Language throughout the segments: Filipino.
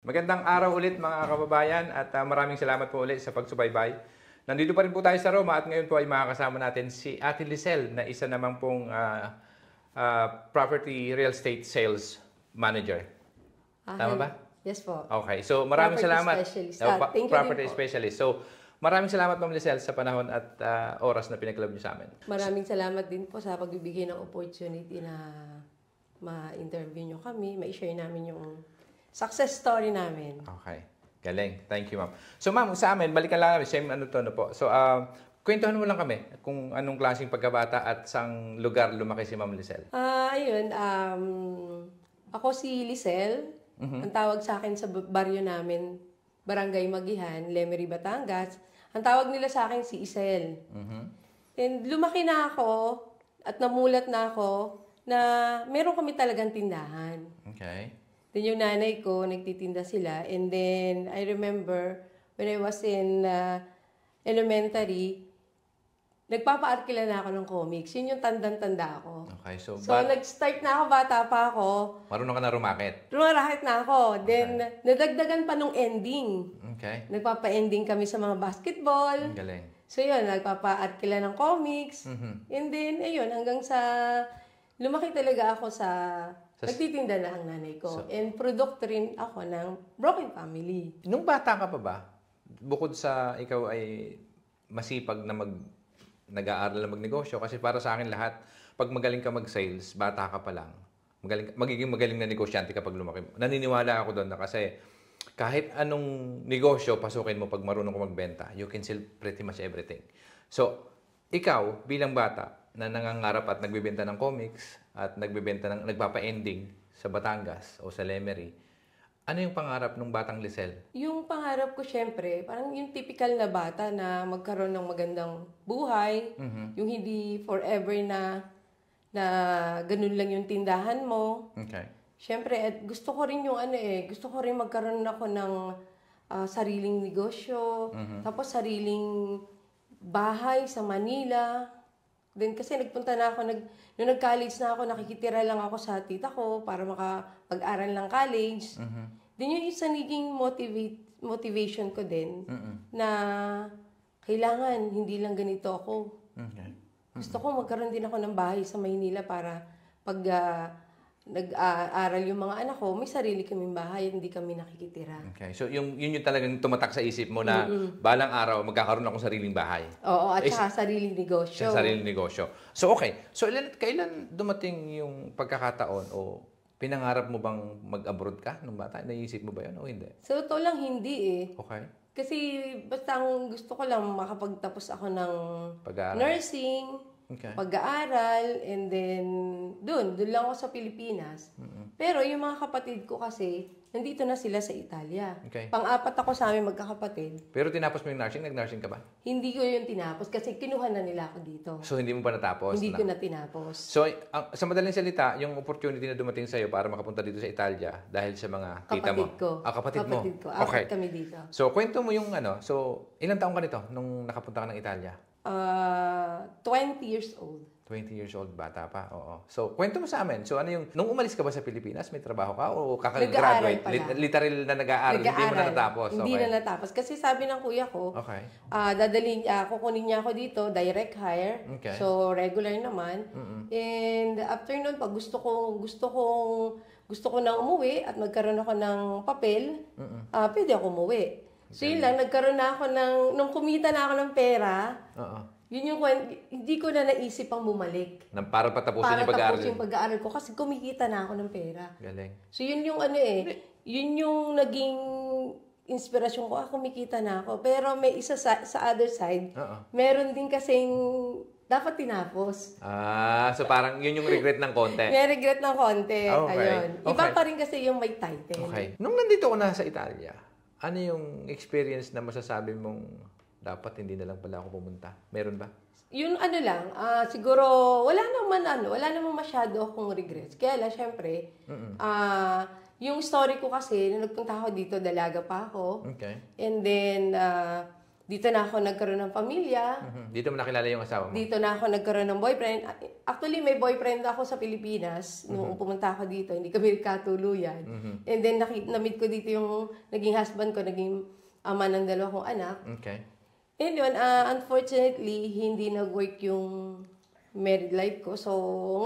Magandang araw ulit mga kababayan at maraming salamat po ulit sa pagsubaybay. Nandito pa rin po tayo sa Roma at ngayon po ay makakasama natin si Ate Lizelle na isa naman pong property real estate sales manager. Tama ba? Yes po. Okay. So maraming Property salamat. specialist. Thank you Property din po. specialist. So maraming salamat Ma'am Lizelle sa panahon at oras na pinagkaloob niyo sa amin. Maraming salamat din po sa pagbibigay ng opportunity na ma-interview nyo kami, ma-share namin yung success story namin. Okay. Galing. Thank you, ma'am. So, ma'am, sa amin, balikan lang namin. Same ano to, no po. So, kwentuhan mo lang kami kung anong klaseng pagkabata at saang lugar lumaki si Ma'am Lizelle. Ayun, ako si Lizelle. Ang tawag sa akin sa baryo namin, Barangay Magihan, Lemery, Batangas. Ang tawag nila sa akin si Isel. And lumaki na ako at namulat na ako na meron kami talagang tindahan. Okay. Then yung nanay ko, nagtitinda sila. And then, I remember, when I was in elementary, nagpapa-arkila na ako ng comics. Yun yung tandang-tanda ako. Okay, so nag-start na ako, bata pa ako. marunong ka na rumakit? Rumarakit na ako. Then, nadagdagan pa nung ending. Okay. Nagpapa-ending kami sa mga basketball. Ang galing. So yun, nagpapa-arkila ng comics. And then, ayun, hanggang sa lumaki talaga ako sa nagtitinda na ang nanay ko. And product rin ako ng broken family. Nung bata ka pa ba, bukod sa ikaw ay masipag na nag-aaral na magnegosyo, kasi para sa akin lahat, pag magaling ka mag-sales, bata ka pa lang, magiging magaling na negosyante kapag lumaki. Naniniwala ako doon na kasi kahit anong negosyo, pasukin mo pag marunong ka magbenta, you can sell pretty much everything. So, ikaw bilang bata na nangangarap at nagbebenta ng comics at nagpapa-ending sa Batangas o sa Lemery, ano yung pangarap ng batang Lizelle? Yung pangarap ko, syempre, parang yung typical na bata na magkaroon ng magandang buhay, yung hindi forever na ganun lang yung tindahan mo. Okay. Syempre, at gusto ko rin yung gusto ko rin magkaroon ako ng sariling negosyo, tapos sariling bahay sa Manila. Then kasi nagpunta na ako, nung nag-college na ako, nakikitira lang ako sa tita ko para makapag-aral ng college. Then yung isa naging motivation ko din na kailangan, hindi lang ganito ako. Okay. Gusto ko magkaroon din ako ng bahay sa Maynila para pag nag-aaral yung mga anak ko, may sarili kaming bahay at hindi kami nakikitira. Okay. So, yun yung talagang tumatak sa isip mo na balang araw magkakaroon akong sariling bahay. Oo, at saka sariling negosyo. Sa sariling negosyo. So, okay. So, kailan dumating yung pagkakataon o pinangarap mo bang mag-abroad ka nung bata? Naisip mo ba yun o hindi? So, ito lang hindi Okay. Kasi basta ang gusto ko lang makapagtapos ako ng Pag-aaral. nursing, Okay. pag-aaral, and then doon lang ako sa Pilipinas. Pero yung mga kapatid ko kasi, nandito na sila sa Italia. Okay. Pang-apat ako sa amin magkakapatid. Pero tinapos mo yung nursing? Nag-nursing ka ba? Hindi ko yung tinapos kasi kinuha na nila ako dito. So, hindi mo pa natapos? Hindi ko na tinapos. So, sa madaling salita, yung opportunity na dumating sa'yo para makapunta dito sa Italia dahil sa mga tita mo. Kapatid ko. Kapatid mo. Kapatid ko. Okay. Apat kami dito. So, kwento mo yung ilang taong ka nito nung nakapunta ka ng Italia? 20 years old. 20 years old, bata pa. Oo. So, kwento mo sa amin. So, nung umalis ka ba sa Pilipinas, may trabaho ka o kakagraduate? Nag-aaral Literal na nag-aaral, hindi mo na natapos. Hindi na natapos. Kasi sabi ng kuya ko, Okay. kukunin niya ako dito, direct hire. Okay. So, regular naman. And after nun, pag gusto ko nang umuwi at magkaroon ako ng papel, pwede ako umuwi. So, yun lang, nagkaroon na ako nung kumita na ako ng pera, yun yung hindi ko na naisip ang bumalik. Para patapusin yung pag-aaral. Para tapos yung pag-aaral ko kasi kumikita na ako ng pera. Galing. So yun yung yun yung naging inspirasyon ko, kumikita na ako. Pero may isa sa other side, meron din kasing dapat tinapos. So parang yun yung regret ng konti. May regret ng konti. Okay. Ayun. Iba Okay. pa rin kasi yung may title. Okay. Nung nandito ko na sa Italia, ano yung experience na masasabi mong dapat hindi na lang pala ako pumunta? Meron ba? Yun lang, siguro wala naman masyado akong regrets. Kaya lang, syempre, yung story ko kasi, nung nagpunta ako dito, dalaga pa ako. Okay. And then, dito na ako nagkaroon ng pamilya. Dito mo nakilala yung asawa mo? Dito na ako nagkaroon ng boyfriend. Actually, may boyfriend ako sa Pilipinas. Nung pumunta ako dito, hindi kami nagkatuluyan. And then, na-meet ko dito yung naging husband ko, naging ama ng 2 kong anak. Okay. And yun, unfortunately, hindi nag-work yung married life ko. So,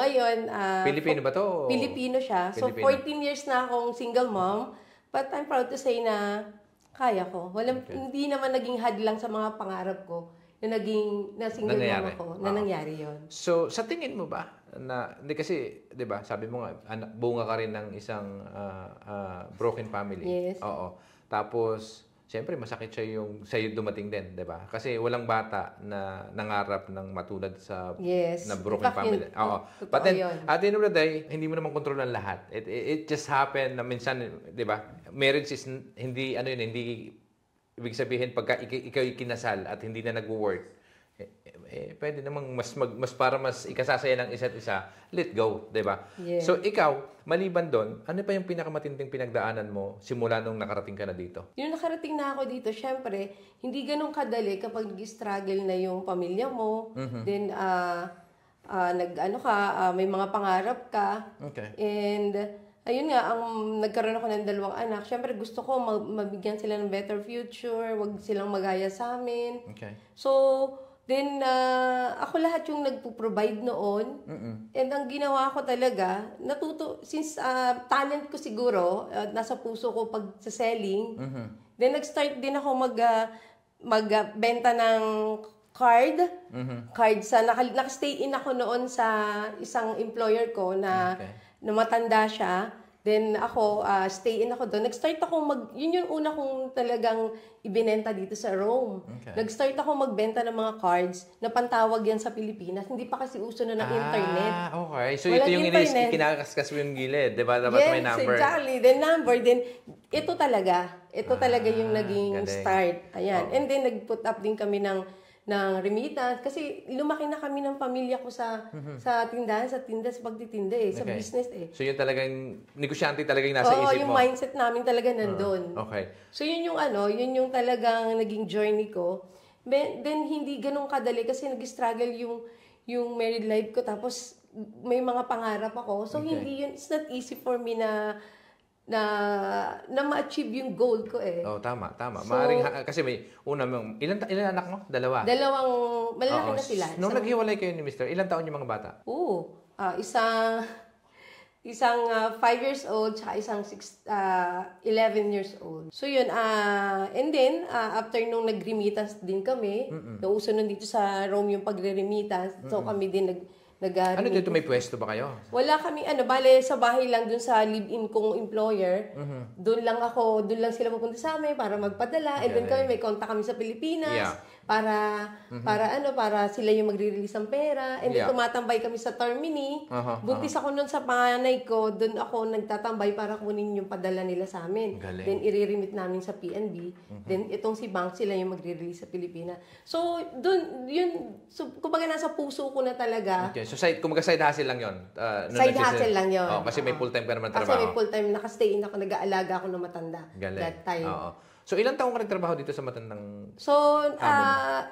ngayon... Pilipino ba to? Pilipino siya. So, 14 years na akong single mom. But I'm proud to say na kaya ko. Hindi naman naging hadlang sa mga pangarap ko na single mom ako, na nangyari yon. So, sa tingin mo ba, hindi kasi, di ba, sabi mo nga, bunga ka rin ng isang broken family. Yes. Oo. Tapos, siyempre, masakit siya yung sa'yo dumating din, di ba? Kasi walang bata na nangarap ng matulad sa na broken family. Oo. But then, at the end of the day, hindi mo naman kontrol ang lahat. It just happened na minsan, di ba? Marriage is hindi, hindi, ibig sabihin, pagka ikaw ikinasal at hindi na nag-work, pwede namang mas para mas ikasasaya ng isa't isa, let go, 'di ba? Yeah. So ikaw, maliban doon, ano pa yung pinakamatinding pinagdaanan mo simula nung nakarating ka na dito? Yung nakarating na ako dito, syempre, hindi ganun kadali kapag nag-struggle na yung pamilya mo. Then may mga pangarap ka. Okay. And ayun nga, nagkaroon ako ng 2 anak. Syempre, gusto ko mabigyan sila ng better future, wag silang magaya sa amin. Okay. So, then, ako lahat yung nagpo-provide noon. And ang ginawa ko talaga, since talent ko siguro, nasa puso ko pag sa selling, then nag-start din ako magbenta ng card. Card naka-stay in ako noon sa isang employer ko na matanda siya. Then ako, stay in ako doon. Nag-start ako yun yung una kong talagang ibinenta dito sa Rome. Okay. Nag-start ako magbenta ng mga cards na pantawag yan sa Pilipinas. Hindi pa kasi uso na ng internet. Okay. So ito yung kinakaskas mo yung gilid, di ba? Dapat may number. Yes, exactly. Then number, then ito talaga yung naging start. Ayan. And then nag-put up din kami ng remittance kasi lumaki na kami ng pamilya ko sa tindahan, sa pagtitinda sa business So yun talagang negosyante talaga yung nasa isip mo. Oo, yung mindset namin talaga nandun. Okay. So yun yung talagang naging journey ko. Then hindi ganun kadali kasi nag-struggle yung married life ko tapos may mga pangarap ako. So hindi yun, it's not easy for me na ma-achieve yung goal ko Oh, tama. So, kasi may ilan anak mo? 2? 2, malalaki na sila. Nung naghiwalay kayo ni Mr., ilan taon yung mga bata? Isang 5 years old, tsaka isang 11 years old. So yun, and then, after nung nag-remittance din kami, nauso nun dito sa Rome yung pagre-remittance, so kami din Ano dito, may pwesto ba kayo? Wala kami, sa bahay lang dun sa live-in kong employer. Doon lang sila pupunta sa amin para magpadala. And then kami, may kontak kami sa Pilipinas. Yeah. Para sila yung magre-release ng pera. And then tumatambay kami sa Termini. Buntis ako nun sa panganay ko. Doon ako nagtatambay para kunin yung padala nila sa amin. Galing. Then i-remit namin sa PNB. Then itong si Bank, sila yung magre-release sa Pilipinas. So, kumbaga nasa puso ko na talaga. Okay. So, side hustle lang yun? Side hustle lang yun. Kasi may full-time ka naman trabaho. Kasi may full-time, nakastay in ako, nag-aalaga ako ng matanda. Galing. That time. So, ilang taong ka nagtrabaho dito sa matandang... So,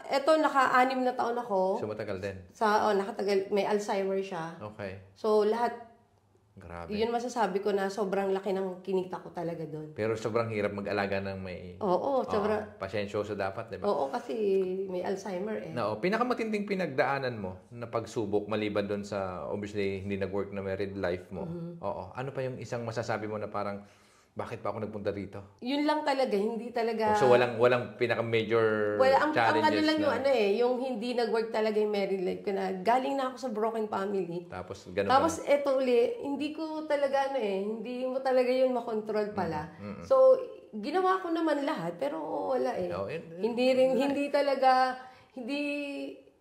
eto, naka-6 na taon ako. So, matagal din? Nakatagal. May Alzheimer siya. Okay. So, lahat, grabe. Yun masasabi ko na sobrang laki ng kinita ko talaga doon. Pero sobrang hirap mag-alaga ng may... Oo, sobrang... Pasyensyoso dapat, di ba? Oo, kasi may Alzheimer Pinakamatinding pinagdaanan mo na pagsubok maliban doon sa, obviously, hindi nag-work na married life mo. Oo. Ano pa yung isang masasabi mo na parang, bakit pa ako nagpunta dito? Yun lang talaga, hindi talaga... So walang pinaka-major challenges ang yung hindi nag-work talaga yung married life ko na galing na ako sa broken family. Tapos ganun Tapos eto hindi ko talaga hindi mo talaga yun makontrol pala. So, ginawa ko naman lahat, pero wala hindi talaga,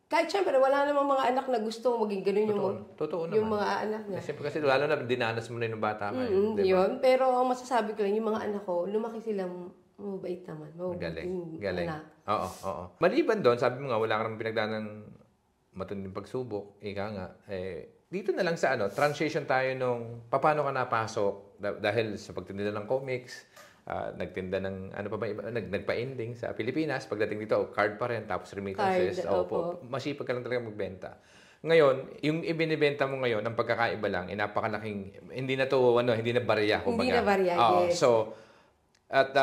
kahit syempre, wala namang mga anak na gusto maging ganun Totoo yung naman. mga anak niya. Kasi lalo na dinanas mo na yung bata ka. Diba? Yun, pero ang masasabi ko lang, yung mga anak ko, lumaki sila mabait naman. Galing. Oo. Maliban doon, sabi mo nga, wala ka namang pinagdaan ng matinding pagsubok. Ika nga, dito na lang sa transition tayo nung paano ka napasok dahil sa pagtinda ng comics, nagtinda ng ano pa ba iba, nagpa-ending sa Pilipinas, pagdating dito card pa rin tapos remittances. Card, opo. Masipag ka lang talaga magbenta. Ngayon, yung ibinebenta mo ngayon, ang pagkakaiba lang, napakalaking hindi na to hindi na barya kumbaga. Hindi na barya, yes. So at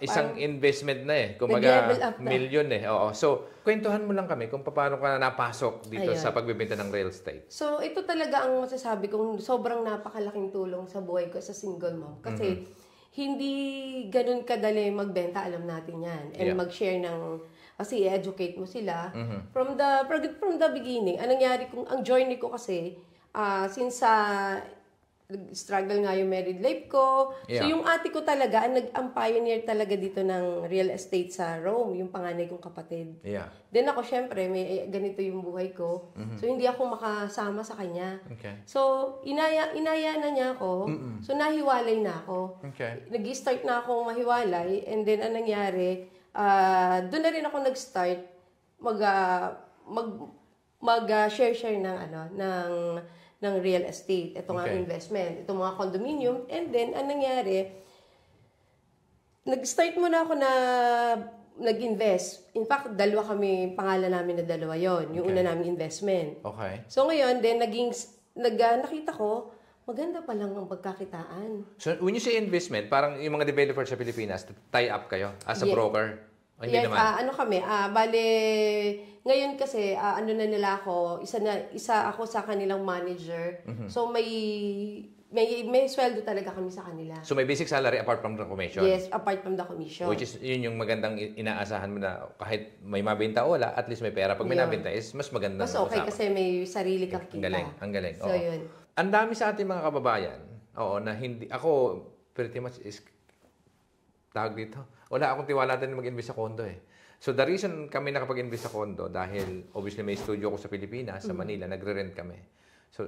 isang investment na kumbaga nag-level up na. million Oo. So, kwentuhan mo lang kami kung paano ka napasok dito Ayun. sa pagbebenta ng real estate. So, ito talaga ang masasabi kong sobrang napakalaking tulong sa buhay ko sa single mom. Kasi, hindi ganun kadali magbenta, alam natin yan. And mag-share ng, kasi i-educate mo sila. From the beginning, anong nangyari ang journey ko kasi, since struggle nga yung married life ko. So, yung ate ko talaga, ang pioneer talaga dito ng real estate sa Rome, yung panganay kong kapatid. Then ako, syempre, may ganito yung buhay ko. So, hindi ako makasama sa kanya. So, inaya na niya ako. So, nahiwalay na ako. Nag-start na akong mahiwalay. And then, anong nangyari, doon na rin ako nag-start mag-share ng real estate. Ito nga investment. Itong mga condominium. And then, anong nangyari, nag-start muna ako na nag-invest. In fact, pangalan namin na dalawa yon. Yung una namin investment. So ngayon, then nakita ko, maganda pa lang ang pagkakitaan. So when you say investment, parang yung mga developers sa Pilipinas, tie up kayo as a broker? Hindi naman. Bale, ngayon kasi, na nila ako, isa ako sa kanilang manager. So, may sweldo talaga kami sa kanila. So, may basic salary apart from the commission? Yes, apart from the commission. Which is, yun yung magandang inaasahan mo na kahit may mabenta o wala, at least may pera. Pag may nabenta is mas maganda. Mas okay kasi may sarili kang kita. Ang galing. So, yun. Ang dami sa ating mga kababayan, na hindi, ako pretty much is, tawag dito, wala akong tiwala din mag-invest sa condo So, the reason kami nakapag-invest sa condo, dahil obviously may studio ko sa Pilipinas, sa Manila, nagre-rent kami. So,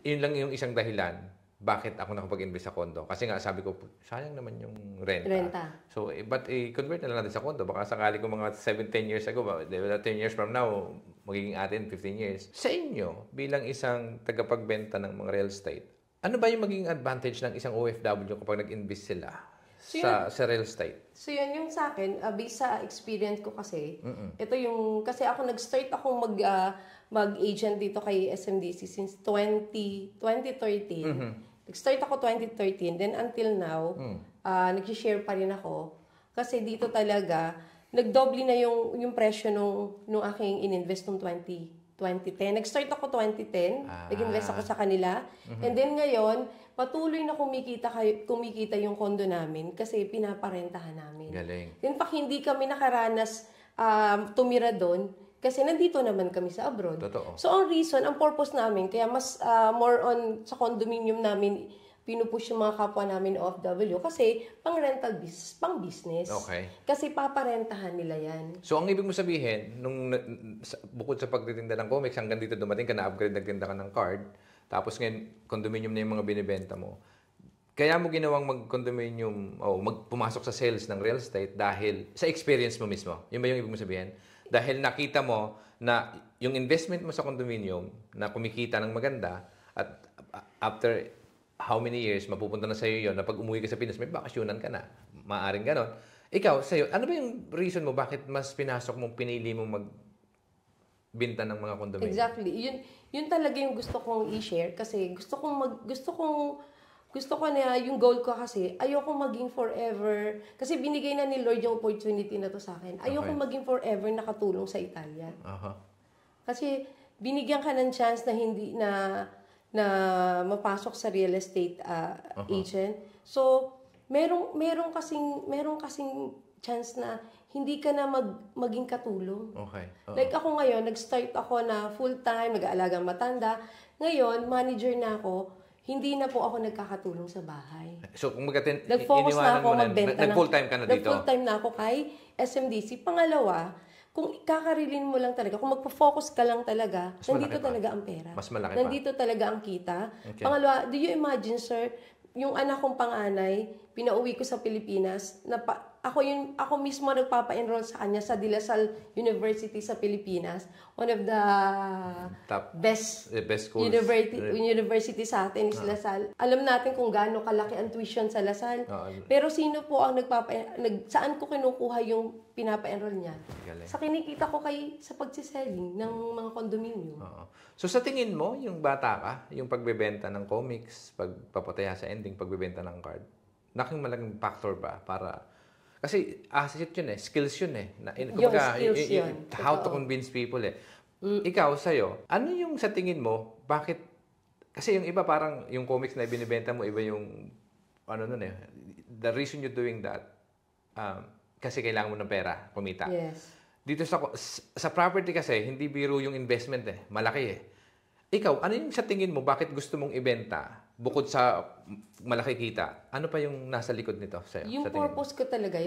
yun lang yung isang dahilan bakit ako nakapag-invest sa condo. Kasi nga, sabi ko, sayang naman yung renta. So, but convert na lang natin sa condo. Baka sakali ko mga 7-10 years ago, 10 years from now, magiging atin 15 years. Sa inyo, bilang isang tagapagbenta ng mga real estate, ano ba yung magiging advantage ng isang OFW kapag nag-invest sila sa real estate? So, yun yung sa akin, based sa experience ko kasi, ito yung, kasi ako nag-start akong mag-agent dito kay SMDC since 2013. Nag-start ako 2013, then until now, nag-share pa rin ako. Kasi dito talaga, nagdoble na yung presyo nung aking ininvest nung 2010. Nag-start ako 2010, nag-invest ako sa kanila. And then ngayon, patuloy na kumikita yung condo namin kasi pinaparentahan namin. Galing. In fact, hindi kami nakaranas tumira doon kasi nandito naman kami sa abroad. Totoo. So, ang reason, ang purpose namin, kaya mas more on sa condominium namin, pinupush yung mga kapwa namin OFW kasi pang-rental business, pang-business. Okay. Kasi paparentahan nila yan. So, ang ibig mo sabihin, bukod sa pagtitinda ng comics, hanggang dito dumating ka na-upgrade, nagtinda ka ng card, tapos ngayon, condominium na yung mga binibenta mo. Kaya mo ginawang mag-condominium o pumasok sa sales ng real estate dahil sa experience mo mismo. Yun ba yung ibig mo sabihin? Dahil nakita mo na yung investment mo sa condominium na kumikita ng maganda at after how many years, mapupunta na sa'yo yun na pag umuwi ka sa Pinas, may bakasyonan ka na. Maaring ganon. Ikaw, sa'yo, ano ba yung reason mo bakit mas pinasok mong pinili mong magbinta ng mga condominium? Exactly. Yun talaga yung gusto kong i-share kasi gusto ko na yung goal ko kasi ayoko maging forever kasi binigay na ni Lord yung opportunity na to sa akin. Ayoko maging forever nakatulong sa Italia. Kasi binigyan ka ng chance na hindi na mapasok sa real estate agent. So merong kasing chance na hindi ka na maging katulong. Like ako ngayon, nag-start ako na full-time, nag-aalagang matanda. Ngayon, manager na ako, hindi na po ako nagkakatulong sa bahay. So, kung nag-focus na ako magbenta. Nag-full-time ka na dito? Nag-full-time na ako kay SMDC. Pangalawa, kung kakarilin mo lang talaga, kung magpo-focus ka lang talaga, nandito talaga ang pera. Mas malaki nandito talaga ang kita. Pangalawa, do you imagine, sir, yung anak kong panganay, pinauwi ko sa Pilipinas, ako mismo nagpapa-enroll sa kanya sa De La Salle University sa Pilipinas. One of the Top, best schools. university sa atin is La Salle. Alam natin kung gaano kalaki ang tuition sa La Salle. Oo. Pero sino po ang saan ko kinukuha yung pinapa-enroll niya? Galing. Sa kinikita ko sa pagsiselling ng mga kondominyo. Oo. So sa tingin mo, yung bata ka, yung pagbebenta ng comics, pagpapataya sa ending, pagbebenta ng card, naking malaking factor ba para... Kasi asset yun skills yun how to convince people Ikaw, sa'yo, ano yung sa tingin mo, bakit... Kasi yung iba parang, yung comics na ibinibenta mo, iba yung... The reason you're doing that, kasi kailangan mo ng pera, kumita. Yes. Dito sa property kasi, hindi biro yung investment malaki Ikaw, ano yung sa tingin mo, bakit gusto mong ibenta, bukod sa malaki kita, ano pa yung nasa likod nito sa'yo? Yung purpose ko talaga,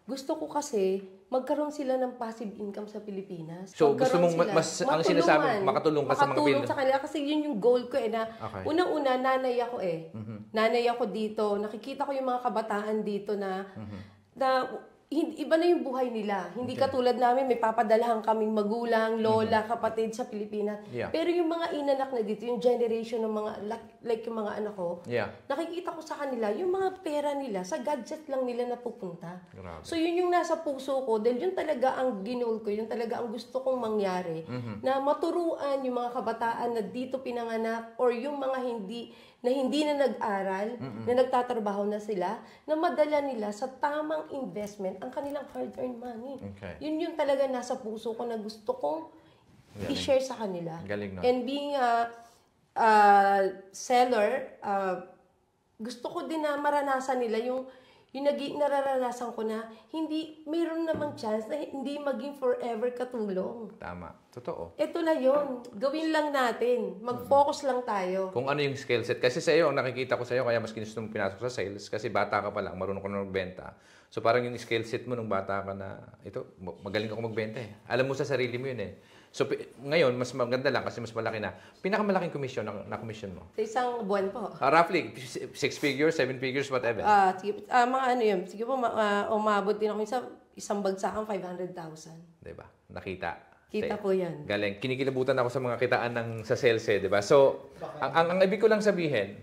gusto ko kasi magkaroon sila ng passive income sa Pilipinas. So, gusto mong ang sinasabi, makatulong ka sa mga Makatulong sa kanila kasi yun yung goal ko na Okay. unang-una, nanay ako Nanay ako dito, nakikita ko yung mga kabataan dito na iba na yung buhay nila. Hindi katulad namin, may papadalahan kaming magulang, lola, kapatid sa Pilipinas. Yeah. Pero yung mga inanak na dito, yung generation ng mga, like yung mga anak ko, nakikita ko sa kanila, yung mga pera nila, sa gadget lang nila napupunta. Grabe. So yun yung nasa puso ko, dahil yun talaga ang ginol ko, yun talaga ang gusto kong mangyari, na maturuan yung mga kabataan na dito pinanganak, or yung mga hindi na nag-aral, na nagtatrabaho na sila, na madala nila sa tamang investment ang kanilang hard-earned money. Okay. Yun yung talaga nasa puso ko na gusto kong i-share sa kanila. Galing, no? And being a seller, gusto ko din na maranasan nila yung nararanasan ko na mayroon namang chance na hindi maging forever katulong. Tama. Totoo. Ito na yun. Gawin lang natin. Mag-focus lang tayo. Kung ano yung skill set. Kasi sa iyo, ang nakikita ko sa iyo, kaya mas ginusto mong pinasok sa sales, kasi bata ka pa lang, marunong ka na magbenta. So parang yung skill set mo nung bata ka na, magaling ako magbenta Alam mo sa sarili mo yun So ngayon, mas maganda lang kasi mas malaki na. Pinakamalaking commission na commission mo? Sa isang buwan po. Roughly, 6 figures, 7 figures, whatever. Sige, mga ano yun. Sige po, umabot din ako isang bagsakang 500,000. Diba? Nakita. Kita po yan. Galing. Kinikilabutan ako sa mga kitaan sa sales diba? So, ang ibig ko lang sabihin,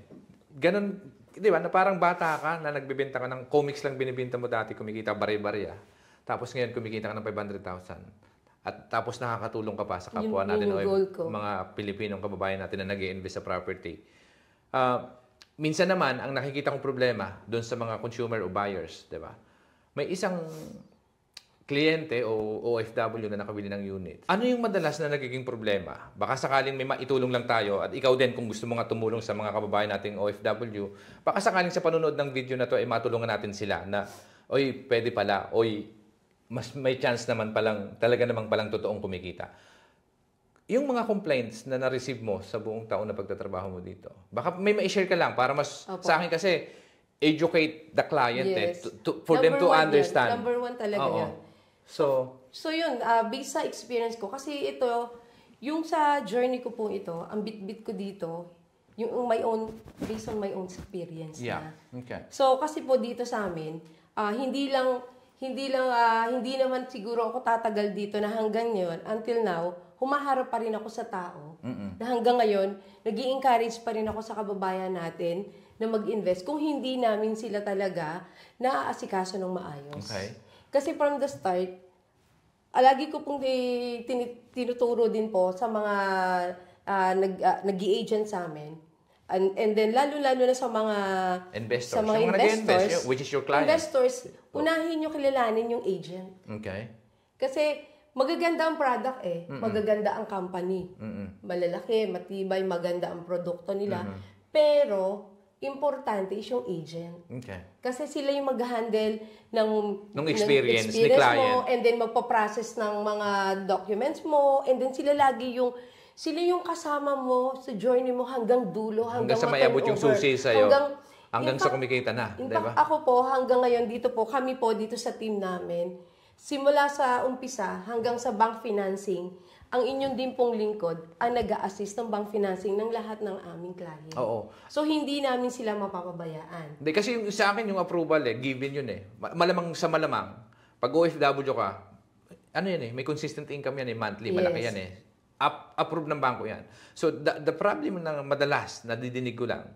ganun, diba, na parang bata ka na nagbibenta ka ng comics lang binibenta mo dati, kumikita bare-bare Tapos ngayon, kumikita ka ng 500,000. At tapos nakakatulong ka pa sa kapwa natin mga Pilipinong kababayan natin na nag-i-invest sa property. Minsan naman, ang nakikita kong problema doon sa mga consumer o buyers, diba? May isang kliyente o OFW na nakabili ng unit. Ano yung madalas na nagiging problema? Baka sakaling may maitulong lang tayo at ikaw din kung gusto mo nga tumulong sa mga kababayan nating OFW, baka sakaling sa panonood ng video na to ay matulungan natin sila na, oy, pwede pala, oy, mas may chance naman talaga namang palang totoong kumikita. Yung mga complaints na na-receive mo sa buong taon na pagtatrabaho mo dito, baka may ma-share ka lang para mas, sa akin kasi, educate the client for them to understand. Number one talaga yan. So yun, based sa experience ko, kasi ito, yung sa journey ko po ito, ang bit-bit ko dito, yung based on my own experience na. Okay. So kasi po dito sa amin, hindi naman siguro ako tatagal dito na hanggang ngayon, until now, humaharap pa rin ako sa tao. Na hanggang ngayon, nag-i-encourage pa rin ako sa kababayan natin na mag-invest kung hindi namin sila talaga naaasikaso ng maayos. Okay. Kasi from the start, lagi ko pong tinuturo din po sa mga nag-i-agent sa amin. And then, lalo-lalo na sa mga investors. Sa mga investors, which is your client. Investors, unahin nyo kilalanin yung agent. Okay. Kasi magaganda ang product magaganda ang company. Malalaki, matibay, maganda ang produkto nila. Pero, importante is yung agent. Okay. Kasi sila yung mag-handle ng experience ni client mo, and then magpa-process ng mga documents mo, and then sila yung kasama mo sa journey mo hanggang dulo, hanggang sa mayabot yung susi sa'yo. Hanggang sa kumikita na, in diba? fact, ako po, hanggang ngayon dito po, kami po dito sa team namin, simula sa umpisa hanggang sa bank financing, ang inyong din pong lingkod ang nag-a-assist ng bank financing ng lahat ng aming client. Oo. So, hindi namin sila mapapabayaan. Hindi, kasi sa akin yung approval given yun Malamang sa malamang, pag OFW ka, ano yan may consistent income yan monthly, malaki yan approve ng bangko yan. So, the problem na madalas, nadidinig ko lang,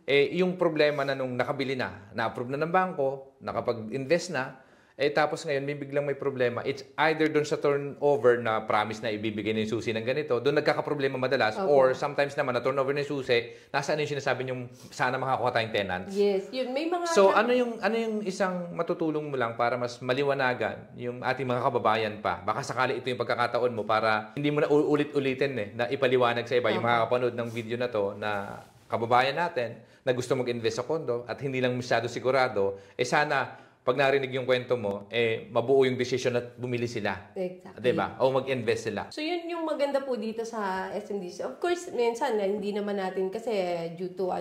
yung problema na nung nakabili na-approve na ng bangko, nakapag-invest na, tapos ngayon, may biglang may problema. It's either doon sa turnover na promise na ibibigay na yung susi ng ganito, doon nagkakaproblema madalas, or sometimes naman na turnover na yung susi, nasaan yung sinasabi niyong sana makakuha tayong tenants? Yes, yun. May mga... So, ano yung isang matutulong mo lang para mas maliwanagan yung ating mga kababayan pa? Baka sakali ito yung pagkakataon mo para hindi mo na ulit-ulitin na ipaliwanag sa iba yung makakapanood ng video na to na kababayan natin na gusto mag-invest sa kondo at hindi lang masyado sigurado, sana pag narinig yung kwento mo, mabuo yung decision at bumili sila. Exactly. Diba? O mag-invest sila. So, yun yung maganda po dito sa SMDC. Of course, minsan, hindi naman natin kasi due to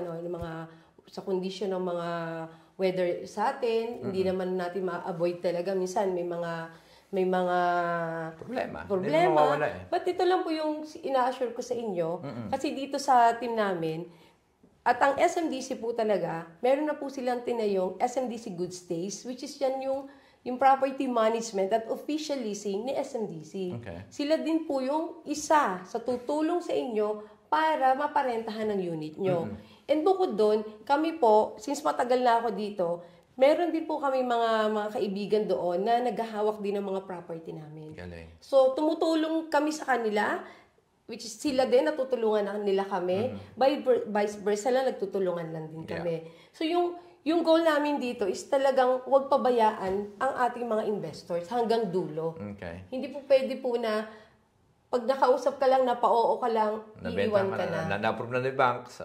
sa condition ng mga weather sa atin, hindi naman natin ma-avoid talaga. Minsan, may mga problema. But ito lang po yung ina-assure ko sa inyo. Kasi dito sa team namin, at ang SMDC po talaga, meron na po silang tinayong SMDC Good Stays, which is yan yung property management at official leasing ni SMDC. Okay. Sila din po yung isa sa tutulong sa inyo para maparentahan ng unit nyo. And bukod doon, kami po, since matagal na ako dito, meron din po kami mga kaibigan doon na naghahawak din ng mga property namin. Galing. So, tumutulong kami sa kanila, which is sila din, natutulungan nila kami. Vice versa lang, nagtutulungan lang din kami. So, yung goal namin dito is talagang huwag pabayaan ang ating mga investors hanggang dulo. Okay. Hindi po pwede po na pag nakausap ka lang, napao ka lang, iiwan ka na. Na-approve na ng banks,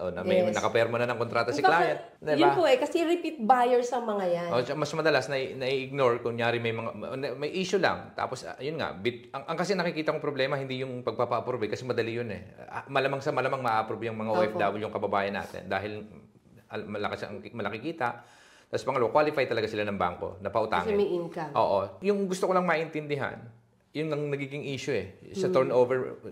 nakaperma na ng kontrata si client. Diba? Yun po kasi repeat buyers ang mga yan. Mas madalas na-ignore kunyari may issue lang. Tapos, yun nga, ang kasi nakikita kong problema, hindi yung pagpapa-approve kasi madali yun Malamang sa malamang ma-approve yung mga OFW, yung kababayan natin. Dahil malaki kita. Tapos pangalawa, qualify talaga sila ng bangko na pautangin. Kasi may income. Oo. Yung gusto ko lang maintindihan, yun ang nagiging issue Sa turnover,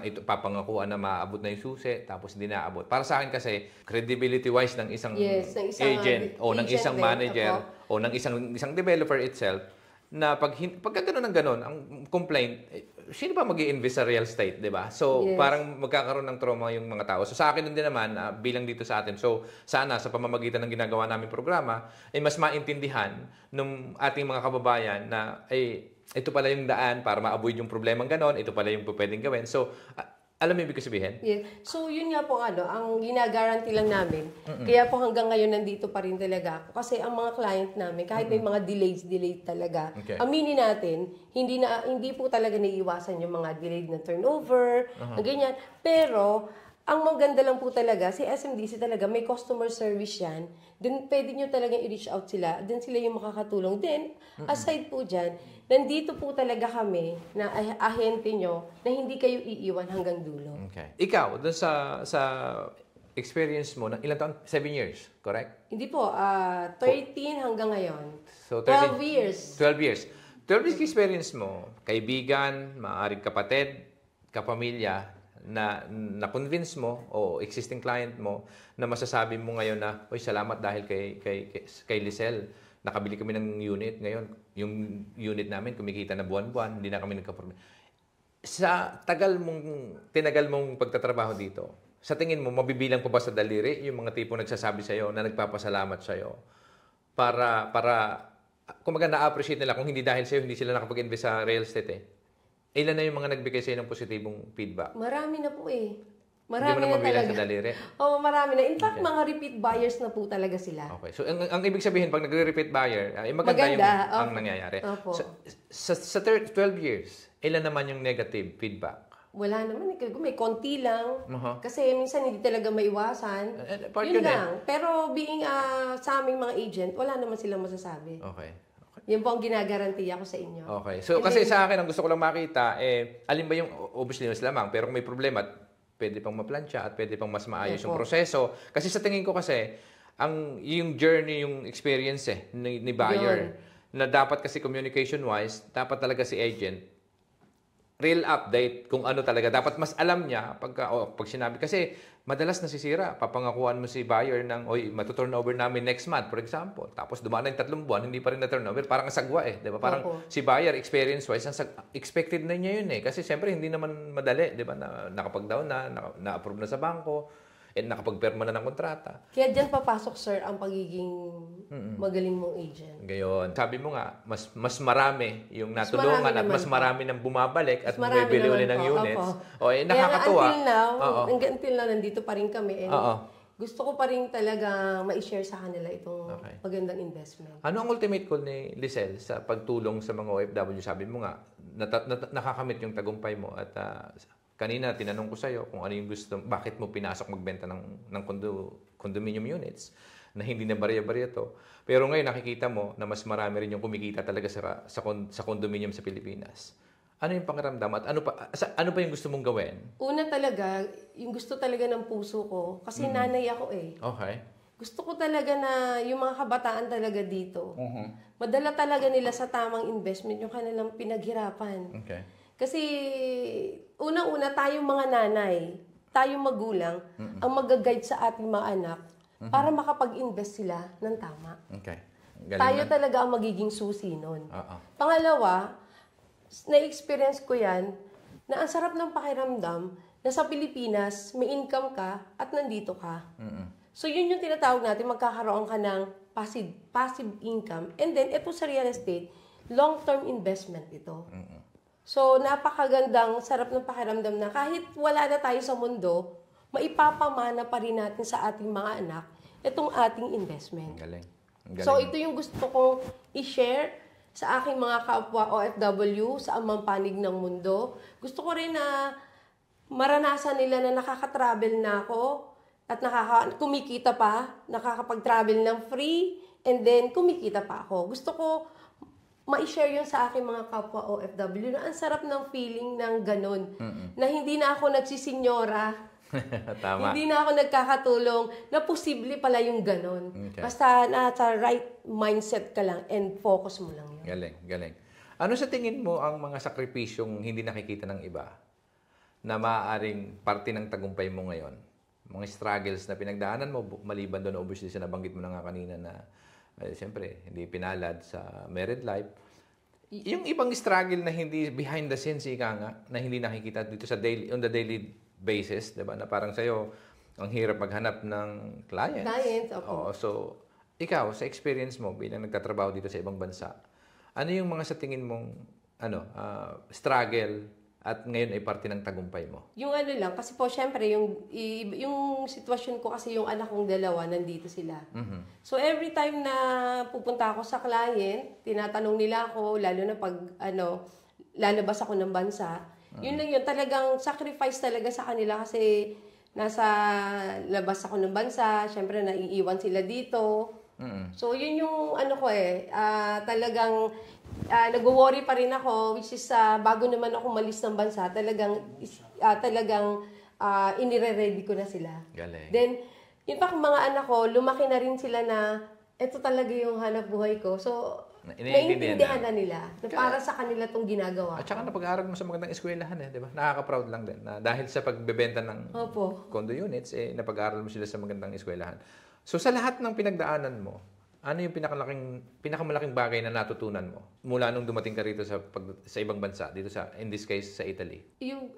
ito papangakuan na maabot na yung susi, tapos hindi naabot. Para sa akin kasi, credibility-wise ng isang agent, o ng isang manager, o ng isang developer itself, na pag gano'n ng gano'n, ang complaint, sino ba mag-i-invest sa real estate, di ba? So, parang magkakaroon ng trauma yung mga tao. So, sa akin din naman, bilang dito sa atin, so, sana sa pamamagitan ng ginagawa namin programa, ay mas maintindihan ng ating mga kababayan na, ito pala yung daan para ma-avoid yung problemang ganon, ito pala yung pwedeng gawin. So, alam mo yung ibig sabihin? Yes. So, yun nga po ang ginagaranti lang namin. Kaya po hanggang ngayon nandito pa rin talaga ako. Kasi ang mga client namin, kahit may mga delayed talaga, aminin natin, hindi po talaga naiiwasan yung mga delayed na turnover, ganyan. Pero, ang maganda lang po talaga, si SMDC talaga, may customer service yan. Then, pwede nyo talaga i-reach out sila. Then, sila yung makakatulong. Then, aside po dyan, nandito po talaga kami na ahente nyo na hindi kayo iiwan hanggang dulo. Okay. Ikaw, dun sa experience mo, ilang taon? 7 years, correct? Hindi po, 13 hanggang ngayon. So, 12 years. 12 years. 12 years experience mo, kaibigan, maaaring kapatid, kapamilya, na-convince mo o existing client mo na masasabi mo ngayon na, oy, salamat dahil kay Lizelle. Nakabili kami ng unit ngayon. Yung unit namin kumikita na buwan-buwan, hindi na kami nagka-problema. Sa tinagal mong pagtatrabaho dito, sa tingin mo, mabibilang pa ba sa daliri yung mga tipo nagsasabi sa'yo na nagpapasalamat sa'yo para kumaga na-appreciate nila kung hindi dahil sa'yo, hindi sila nakapag-invest sa real estate Ilan na yung mga nagbigay sa'yo ng positibong feedback? Marami na po Hindi Marami mo na mabilang sa daliri? Oo, marami na. In fact, mga repeat buyers na po talaga sila. Okay. So, ang ibig sabihin, pag nagre-repeat buyer, maganda yung ang nangyayari. Opo. Sa 12 years, ilan naman yung negative feedback? Wala naman. May konti lang. Kasi minsan hindi talaga maiwasan. Yun lang. Pero being sa aming mga agent, wala naman silang masasabi. Okay. Yan po ang ginagarantiya ko sa inyo. Okay. So, kasi sa akin, ang gusto ko lang makita, alin ba yung, obviously, mas lamang, pero kung may problema, pwede pang maplansya at pwede pang mas maayos yung proseso. Kasi sa tingin ko kasi, yung journey, yung experience ni buyer, na dapat kasi communication-wise, dapat talaga si agent, real update kung ano talaga. Dapat mas alam niya pag sinabi. Kasi madalas nasisira. Papangakuan mo si buyer ng, oy, matuturnover namin next month, for example. Tapos dumaan na yung 3 buwan, hindi pa rin na-turnover. Parang sagwa eh. Diba? Parang si buyer, experience-wise, expected na niya yun eh. Kasi siyempre, hindi naman madali. Diba? Nakapag-down na-approve na sa bangko, and nakapag-perma na ng kontrata. Kaya dyan papasok, sir, ang pagiging magaling mong agent. Gayon. Sabi mo nga, mas marami yung natulungan at mas marami nang bumabalik at bibili uli ng units. O, nakakatuwa. Until now, nandito pa rin kami. And gusto ko pa rin talaga ma-share sa kanila itong magandang investment. Ano ang ultimate goal ni Lizelle sa pagtulong sa mga OFW? Sabi mo nga, nakakamit yung tagumpay mo at kanina, tinanong ko sa'yo kung ano yung gusto, bakit mo pinasok magbenta ng condominium units na hindi na barya-barya to. Pero ngayon, nakikita mo na mas marami rin yung kumikita talaga sa condominium sa Pilipinas. Ano yung pakiramdam at ano pa yung gusto mong gawin? Una talaga, yung gusto talaga ng puso ko, kasi nanay ako eh. Okay. Gusto ko talaga na yung mga kabataan talaga dito, madala talaga nila sa tamang investment yung kanilang pinaghirapan. Okay. Kasi unang-una tayong mga nanay, tayong magulang, ang mag-guide sa ating mga anak para makapag-invest sila ng tama. Okay. Tayo talaga ang magiging susi nun. Pangalawa, na-experience ko yan na ang sarap ng pakiramdam na sa Pilipinas, may income ka at nandito ka. So yun yung tinatawag natin, magkakaroon ka ng passive income. And then, ito sa real estate, long-term investment ito. So, napakagandang, sarap ng pakiramdam na kahit wala na tayo sa mundo, maipapamana pa rin natin sa ating mga anak itong ating investment. Galing. So, ito yung gusto kong i-share sa aking mga kapwa OFW sa amang panig ng mundo. Gusto ko rin na maranasan nila na nakaka-travel na ako at kumikita pa, nakakapag-travel ng free, and then kumikita pa ako. Gusto ko ma-share yun sa aking mga kapwa OFW na ang sarap ng feeling ng ganun. Na hindi na ako nagsisinyora, Tama. hindi na ako nagkakatulong, na posible pala yung ganun. Okay. Basta nasa right mindset ka lang and focus mo lang yun. Galing. Ano sa tingin mo ang mga sakripisyong hindi nakikita ng iba na maaaring parte ng tagumpay mo ngayon? Mga struggles na pinagdaanan mo, maliban doon, obviously, sa nabanggit mo na nga kanina na siyempre, hindi pinalad sa married life. Yung ibang struggle na hindi behind the scenes, ika nga, na hindi nakikita dito sa on the daily basis, diba? Na parang sa'yo, ang hirap maghanap ng clients. Opo. So, ikaw, sa experience mo bilang nagtatrabaho dito sa ibang bansa, ano yung mga sa tingin mong struggle at ngayon ay parte ng tagumpay mo? Yung lang, kasi po, syempre, yung sitwasyon ko kasi yung anak kong dalawa, nandito sila. So, every time na pupunta ako sa client, tinatanong nila ako, lalo na pag, lalabas ako ng bansa, yun lang yun, talagang sacrifice talaga sa kanila kasi nasa labas ako ng bansa, syempre, naiiwan sila dito. So, yun yung talagang nag-worry pa rin ako, which is bago naman ako malis ng bansa, talagang inire-ready ko na sila. Galing. Then, yun pa mga anak ko, lumaki na rin sila na ito talaga yung hanap buhay ko. So, naiintindihan na nila na para sa kanila itong ginagawa. At saka napag-aaral mo sa magandang eskwelahan di ba? Nakaka-proud lang din na dahil sa pagbebenta ng condo units, napag-aaral mo sila sa magandang eskwelahan. So, sa lahat ng pinagdaanan mo, ano yung pinakamalaking bagay na natutunan mo mula nung dumating ka rito sa ibang bansa, dito in this case, sa Italy? Yung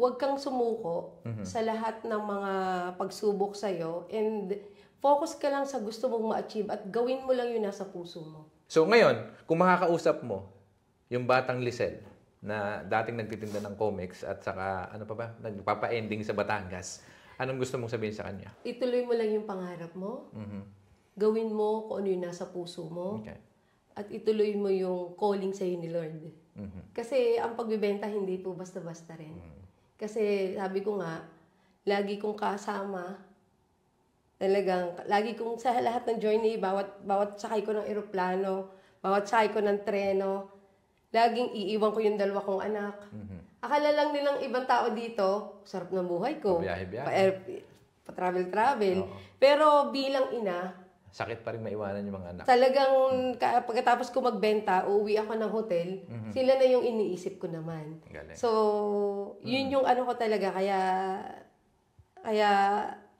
wag kang sumuko sa lahat ng mga pagsubok sa'yo and focus ka lang sa gusto mong ma-achieve at gawin mo lang yun nasa puso mo. So ngayon, kung makakausap mo yung batang Lizelle na dating nagtitinda ng comics at saka nagpapa-ending sa Batangas, anong gusto mong sabihin sa kanya? Ituloy mo lang yung pangarap mo. Gawin mo kung ano yung nasa puso mo. Okay. At ituloy mo yung calling sa'yo ni Lord. Kasi ang pagbibenta hindi po basta-basta rin. Kasi sabi ko nga, lagi kong kasama, talagang, lagi kong sa lahat ng journey, bawat sakay ko ng eroplano, bawat sakay ko ng treno, laging iiwan ko yung 2 kong anak. Akala lang nilang ibang tao dito, sarap ng buhay ko. Pabiyahe-biyahe. Pa-travel-travel. Pero bilang ina, sakit pa rin maiwanan yung mga anak. Talagang pagkatapos ko magbenta, uuwi ako ng hotel, sila na yung iniisip ko naman. Galing. So, yun yung ano ko talaga. Kaya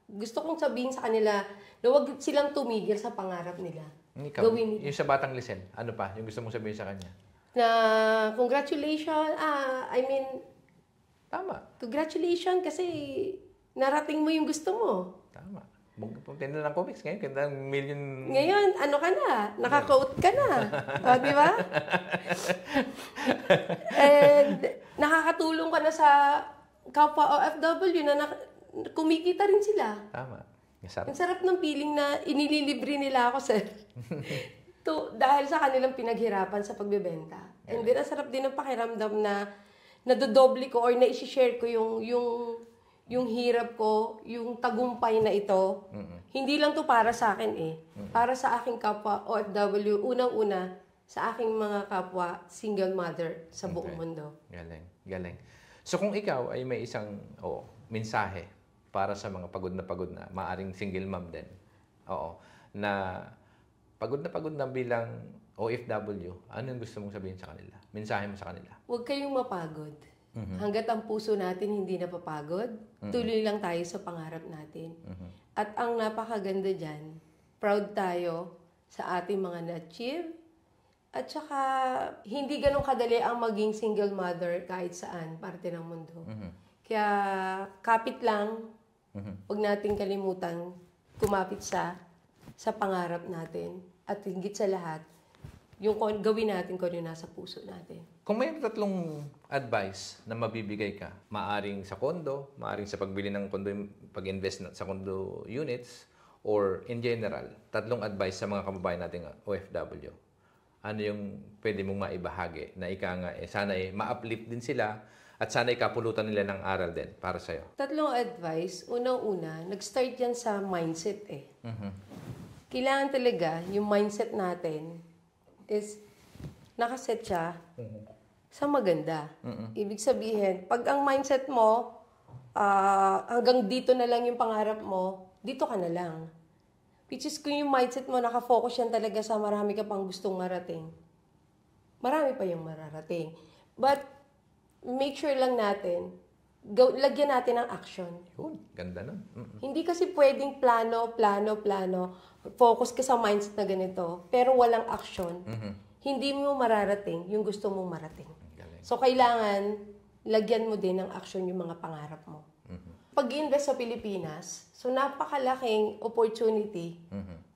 gusto kong sabihin sa kanila na huwag silang tumigil sa pangarap nila. Ikaw, Gawin nila. yung sa batang Lisel, ano pa yung gusto mong sabihin sa kanya? Na congratulations, Tama. congratulations kasi narating mo yung gusto mo. Tama. Magpunta ng comics ngayon, ganda ng million... Ngayon, ano ka na? Naka-quote ka na. O, di ba? And nakakatulong ka na sa kapwa OFW na kumikita rin sila. Tama. Masarap. Ang sarap ng feeling na inililibre nila ako, sir. Dahil sa kanilang pinaghirapan sa pagbebenta. And then, ang sarap din ng pakiramdam na nadodoble ko or na-share ko yung hirap ko, yung tagumpay na ito. Hindi lang to para sa akin Para sa aking kapwa OFW, unang-una, sa aking mga kapwa single mother sa buong mundo. Galing. So kung ikaw ay may isang mensahe para sa mga pagod na maaring single mom din. Na pagod na bilang OFW, ano yung gusto mong sabihin sa kanila? Mensahe mo sa kanila? Huwag kayong mapagod. Hanggat ang puso natin hindi napapagod, tuloy lang tayo sa pangarap natin. At ang napakaganda dyan, proud tayo sa ating mga na-achieve. At saka, hindi ganun kadali ang maging single mother kahit saan, parte ng mundo. Kaya, kapit lang, huwag nating kalimutan kumapit sa pangarap natin. At higit sa lahat, yung gawin natin kung ano nasa puso natin. Kung may tatlong advice na mabibigay ka, maaring sa kondo, maaring sa pagbili ng kondo, pag-invest sa kondo units, or in general, tatlong advice sa mga kababayan nating OFW. Ano yung pwede mong maibahagi na sana ma-uplift din sila at sana kapulutan nila ng aral din para sa'yo? Tatlong advice. Unang-una, nag-start yan sa mindset Kailangan talaga yung mindset natin is nakaset siya sa maganda. Ibig sabihin, pag ang mindset mo, hanggang dito na lang yung pangarap mo, dito ka na lang. Which is kung yung mindset mo, nakafocus yan talaga sa marami ka pang gustong marating. Marami pa yung mararating. But, make sure lang natin, lagyan natin ng action. Yun, ganda nun. Hindi kasi pwedeng plano, focus ka sa mindset na ganito, pero walang action. Hindi mo mararating yung gusto mong marating. So, kailangan lagyan mo din ng action yung mga pangarap mo. Pag-invest sa Pilipinas, so napakalaking opportunity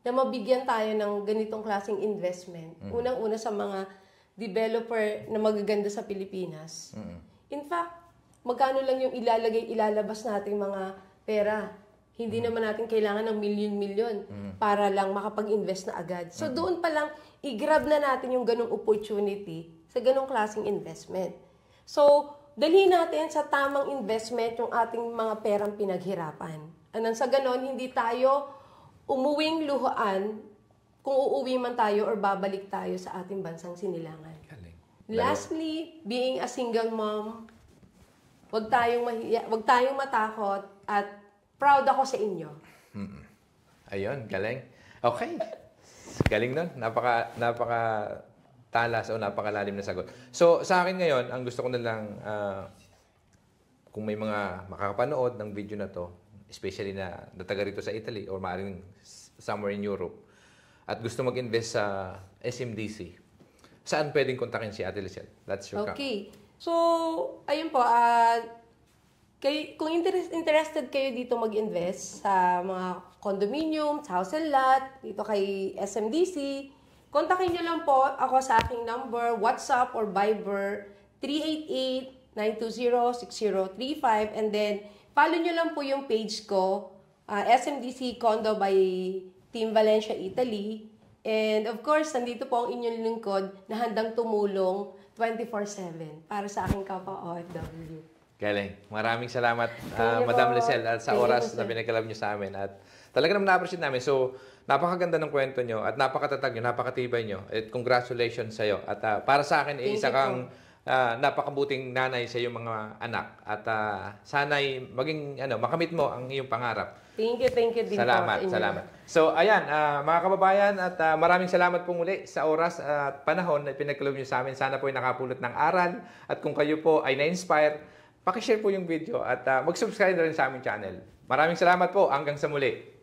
na mabigyan tayo ng ganitong klaseng investment. Unang-una sa mga developer na magaganda sa Pilipinas. In fact, magkano lang yung ilalabas nating mga pera. Hindi naman natin kailangan ng milyon-milyon para lang makapag-invest na agad. So doon pa lang, i-grab na natin yung ganong opportunity sa ganong klaseng investment. So, dalhin natin sa tamang investment yung ating mga perang pinaghirapan. Anong sa ganon, hindi tayo umuwing luhaan kung uuwi man tayo or babalik tayo sa ating bansang sinilangan. Lastly, being a single mom, wag tayong matakot at proud ako sa inyo. Ayun, galing. Okay. Galing nun. Napaka talas o napakalalim na sagot. So, sa akin ngayon, ang gusto ko na lang, kung may mga makakapanood ng video na to, especially na taga rito sa Italy or maaaring somewhere in Europe, at gusto mag-invest sa SMDC, saan pwedeng kontakin si Ate Lisel? That's your Okay. So, ayun po, kung interested kayo dito mag-invest sa mga condominium, house and lot, dito kay SMDC, kontakin nyo lang po ako sa aking number, WhatsApp or Viber, 388-920-6035. And then, follow nyo lang po yung page ko, SMDC Condo by Team Valencia, Italy. And of course, nandito po ang inyong lingkod na handang tumulong 24/7 para sa aking kapwa OFW. Galing. Maraming salamat, Madam Lisel, at sa oras na pinagkalab nyo sa amin. At talaga naman na-appreciate namin. So, napakaganda ng kwento nyo at napakatatag nyo, napakatibay nyo. At congratulations sa'yo. At para sa akin, isa kang napakabuting nanay sa iyong mga anak at sana'y maging makamit mo ang iyong pangarap. Thank you din po Salamat, sa inyo. salamat. So, ayan, mga kababayan, at maraming salamat po muli sa oras at panahon na pinagkaloob niyo sa amin. Sana po ay nakapulot ng aral. At kung kayo po ay na-inspire, pakishare po yung video at mag-subscribe na rin sa aming channel. Maraming salamat po. Hanggang sa muli.